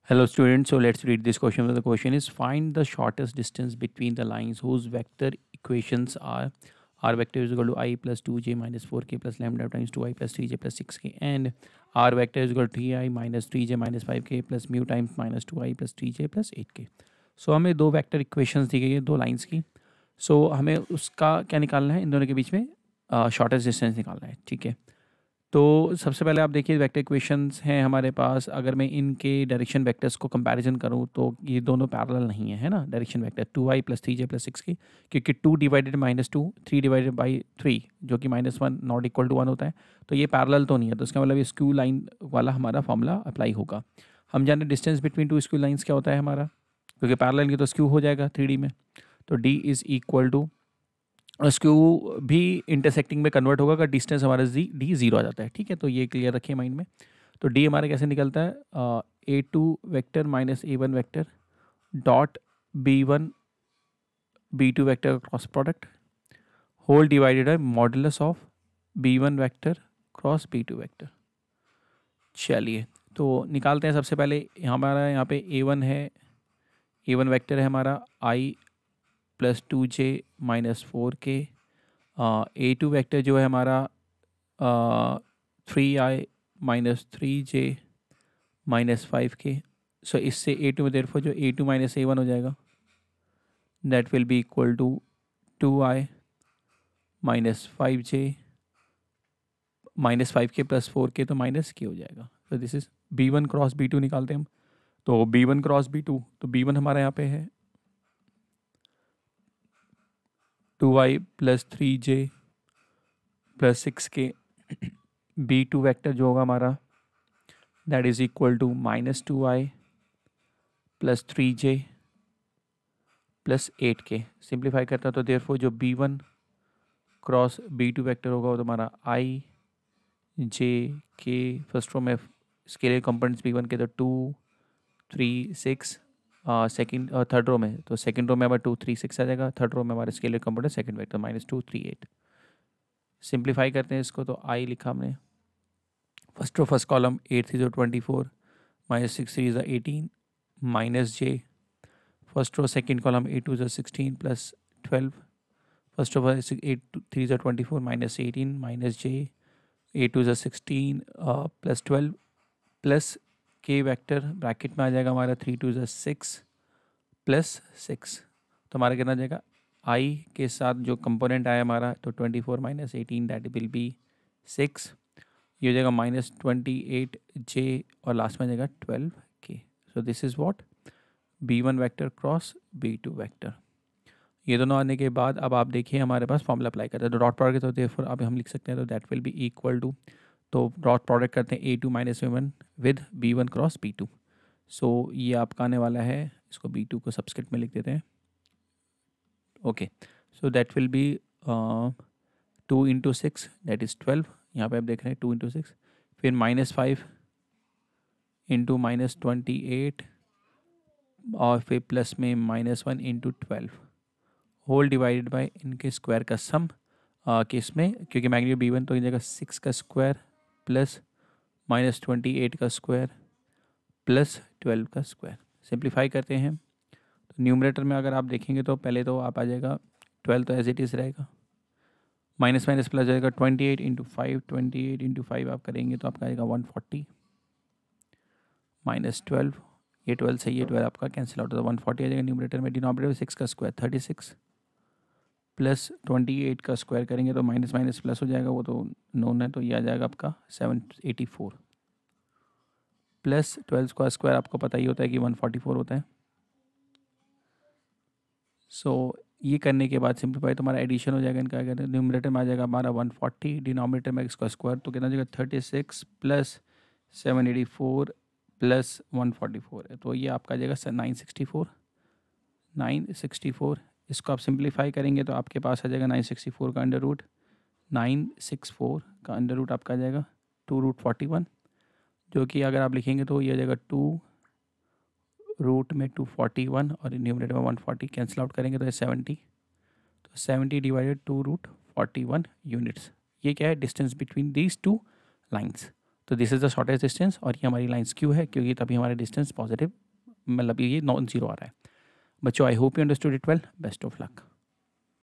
Hello students, so let's read this question. The question is find the shortest distance between the lines whose vector equations are r vector is equal to I plus 2j minus 4k plus lambda times 2i plus 3j plus 6k and r vector is equal to 3i minus 3j minus 5k plus mu times minus 2i plus 3j plus 8k. सो हमें दो vector equations दी गई है दो lines की. सो हमें उसका क्या निकालना है, इन दोनों के बीच में शॉर्टेस्ट डिस्टेंस निकालना है. ठीक है, तो सबसे पहले आप देखिए वेक्टर इक्वेशंस हैं हमारे पास. अगर मैं इनके डायरेक्शन वेक्टर्स को कंपैरिजन करूं तो ये दोनों पैरेलल नहीं है ना. Direction vector 2i plus 3j plus 6k, क्योंकि 2 डिवाइडेड माइनस 2, 3 डिवाइडेड बाई 3 जो कि -1 नॉट इक्वल टू 1 होता है, तो ये पैरेलल तो नहीं है. तो इसका मतलब ये स्क्यू लाइन वाला हमारा फॉर्मूला अप्लाई होगा. हम जाने distance between two skew lines क्या होता है हमारा, क्योंकि पैरेलल की तो स्क्यू हो जाएगा 3D में. तो d is equal to skew भी इंटरसेक्टिंग में कन्वर्ट होगा अगर डिस्टेंस हमारा डी जीरो आ जाता है. ठीक है, तो ये क्लियर रखिए माइंड में. तो डी हमारा कैसे निकलता है, A2 vector minus A1 vector dot B1 B2 vector cross product whole divided by modulus of B1 vector cross B2 vector. चलिए तो निकालते हैं. सबसे पहले हमारा यहाँ पे A1 है, A1 वेक्टर है हमारा I plus 2j minus 4k. A2 vector जो है हमारा 3i minus 3j minus 5k. सो इससे A2 में देयरफॉर जो A2 माइनस A1 हो जाएगा that will be equal to 2i minus 5j minus 5k plus 4k, तो माइनस k हो जाएगा. तो this is B1 cross B2 निकालते हैं हम. तो B1 क्रॉस B2, तो B1 हमारा यहाँ पे है 2i plus 3j plus 6k. B2 vector जो होगा हमारा that is equal to minus 2i plus 3j plus 8k. Simplify करता तो देयरफॉर जो B1 क्रॉस B2 वेक्टर होगा वो तुम्हारा i j k. First row में स्केलर कंपोनेंट्स B1 के तो 2 3 6, सेकेंड थर्ड रो में, तो सेकेंड रो में हमारा 2 3 6 आ जाएगा. थर्ड रो में हमारे scalar component second vector minus 2 3 8. Simplify करते हैं इसको, तो आई लिखा हमने. फर्स्ट रो फर्स्ट कॉलम 8 3 जो 24 माइनस 6 3 जो 18 minus j. First row second column 8 2 जो 16 प्लस 12. फर्स्ट रो 8 3 जो 24 माइनस 18 माइनस j. 8 2 जो 16 plus 12 plus k vector bracket में आ जाएगा हमारा 3 2 जो 6 प्लस 6. तो हमारा कितना आ जाएगा i के साथ जो कंपोनेंट आया हमारा, तो 24 माइनस 18 दैट विल बी 6. ये हो जाएगा माइनस 28j और लास्ट में आ जाएगा 12k. So this is what B1 vector cross B2 vector. ये दोनों आने के बाद अब आप देखिए हमारे पास फॉर्मूला अप्लाई करते हैं. तो डॉट प्रोडक्ट तो देयरफॉर अब हम लिख सकते हैं, तो that will be equal to, तो डॉट प्रोडक्ट करते हैं A2 minus A1 with B1 cross B2. सो ये आपका आने वाला है, इसको B2 को सबस्क्रिप्ट में लिख देते हैं. Okay, so that will B 2 into 6 that is 12. यहाँ पे आप देख रहे हैं 2 इंटू 6, फिर माइनस 5 इंटू माइनस 28 और फिर प्लस में minus 1 into 12 whole divided by इनके स्क्वायर का सम. केस में क्योंकि मैग्नीट्यूड B1 तो इस जगह 6 का स्क्वायर प्लस माइनस 28 का स्क्वायर प्लस 12 का स्क्वायर. सिंप्लीफाई करते हैं. तो न्यूमरेटर में अगर आप देखेंगे तो पहले तो आप आ जाएगा 12 तो एज इट इज़ रहेगा, माइनस माइनस प्लस जाएगा 28 इंटू 5. 28 इंटू 5 आप करेंगे तो आपका आएगा 140 माइनस 12. ये 12 सही है, 12 आपका कैंसिल आउट, तो 140 आ जाएगा न्यूमरेटर में. डिनोमिनेटर में 6 का स्क्वायर 36 प्लस 28 का स्क्वायर करेंगे तो माइनस माइनस प्लस हो जाएगा, वो तो नोन है. तो ये आ जाएगा आपका 784 प्लस 12 का स्क्वायर आपको पता ही होता है कि 144 होता है. सो ये करने के बाद सिंप्लीफाई तो हमारा एडिशन हो जाएगा. इनका कहते हैं न्यूमरेटर में आ जाएगा हमारा 140, डिनोमिनेटर में इसका स्क्वायर तो कितना हो जाएगा 36 प्लस 784 प्लस 144 है, तो ये आपका आ जाएगा 964. इसको आप सिंप्लीफाई करेंगे तो आपके पास आ जाएगा 964 का अंडर रूट, 964 का अंडर रूट आपका आ जाएगा 2√41, जो कि अगर आप लिखेंगे तो ये आ जाएगा 2 रूट में 241 और न्यूमरेटर में 140 कैंसिल आउट करेंगे तो ये 70. तो 70 डिवाइडेड 2√41 यूनिट्स. ये क्या है distance between these two lines. तो this is the shortest distance और ये हमारी लाइन स्क्यू है क्योंकि तभी हमारा डिस्टेंस पॉजिटिव मतलब ये नॉन जीरो आ रहा है. बच्चों, I hope you understood it well. Best of luck.